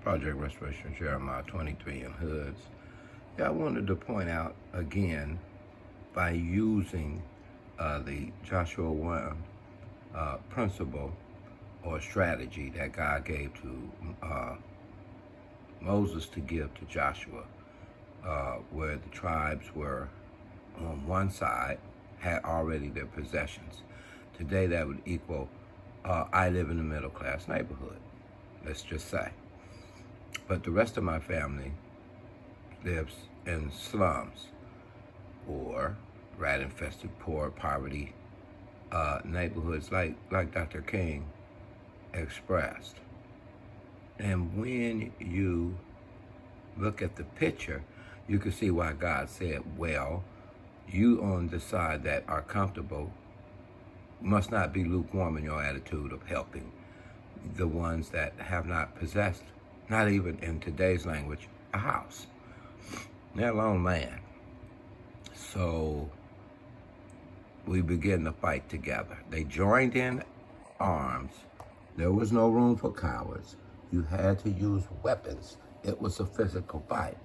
Project Restoration Jeremiah 23 in Hoods. Yeah, I wanted to point out again by using the Joshua 1 principle or strategy that God gave to Moses to give to Joshua, where the tribes were on one side, had already their possessions. Today that would equal, I live in a middle class neighborhood, let's just say. But the rest of my family lives in slums or rat-infested, poor, poverty neighborhoods like Dr. King expressed. And when you look at the picture, you can see why God said, well, you on the side that are comfortable must not be lukewarm in your attitude of helping the ones that have not possessed, not even in today's language, a house, let alone land. So we begin to fight together. They joined in arms. There was no room for cowards. You had to use weapons. It was a physical fight.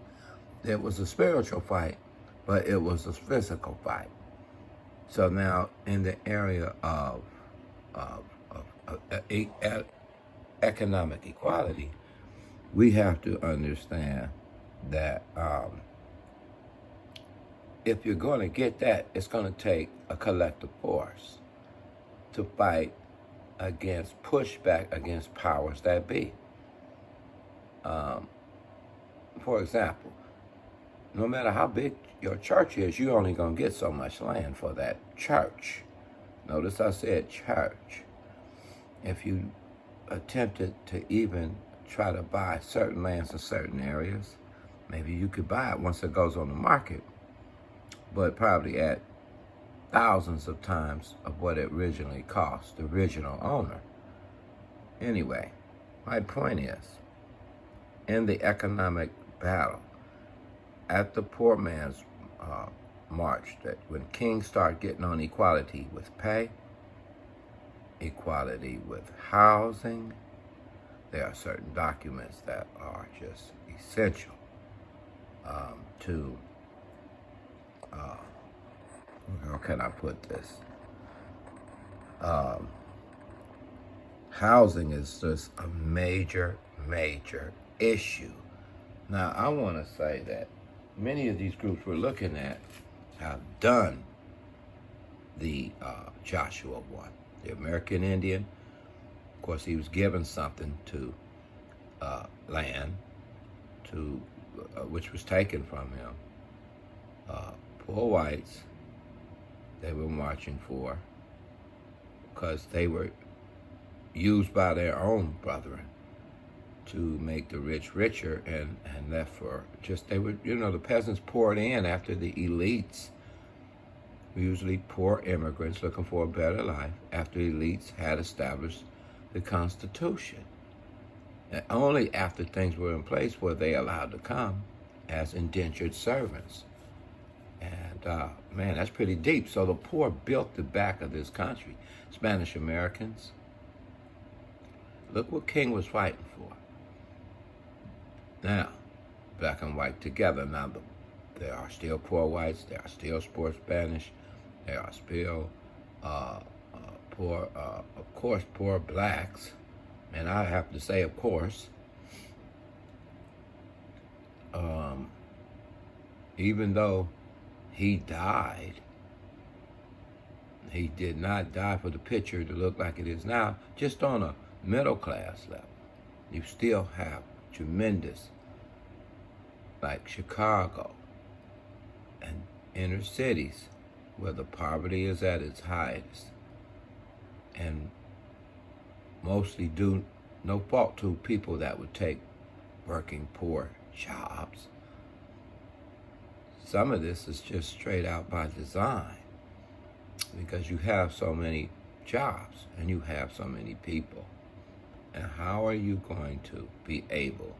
It was a spiritual fight, but it was a physical fight. So now in the area of economic equality, we have to understand that if you're going to get that, it's going to take a collective force to fight against, pushback against powers that be. For example, no matter how big your church is, you're only going to get so much land for that church. Notice I said church. If you attempted to even try to buy certain lands in certain areas, maybe you could buy it once it goes on the market, but probably at thousands of times of what it originally cost the original owner. Anyway, my point is, in the economic battle, at the poor man's march, that when kings start getting on equality with pay, equality with housing, there are certain documents that are just essential to, how can I put this? Housing is just a major, major issue. Now, I want to say that many of these groups we're looking at have done the Joshua 1. The American Indian, of course, he was given something to land, to which was taken from him. Poor whites, they were marching for, because they were used by their own brethren to make the rich richer and left for just, they were, the peasants poured in after the elites, usually poor immigrants looking for a better life, after elites had established the Constitution. And only after things were in place were they allowed to come as indentured servants. And man, that's pretty deep. So the poor built the back of this country. Spanish Americans. Look what King was fighting for. Now, black and white together. Now, there are still poor whites. There are still poor Spanish. There are still poor, of course, poor blacks. And I have to say, of course, even though he died, he did not die for the picture to look like it is now. Just on a middle class level, you still have tremendous, like Chicago and inner cities, where the poverty is at its highest, and mostly due no fault to people that would take working poor jobs. Some of this is just straight out by design, because you have so many jobs and you have so many people. And how are you going to be able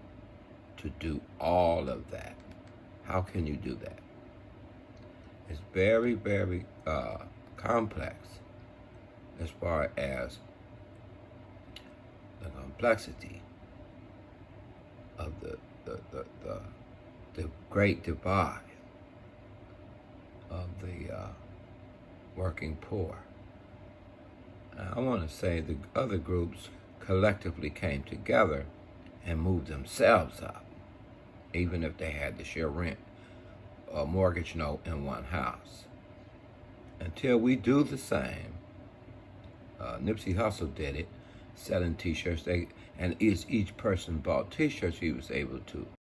to do all of that? How can you do that? It's very, very complex as far as the complexity of the great divide of the working poor. I want to say the other groups collectively came together and moved themselves up, even if they had to share rent or mortgage note in one house. Until we do the same, Nipsey Hussle did it, selling T-shirts. And each person bought T-shirts, he was able to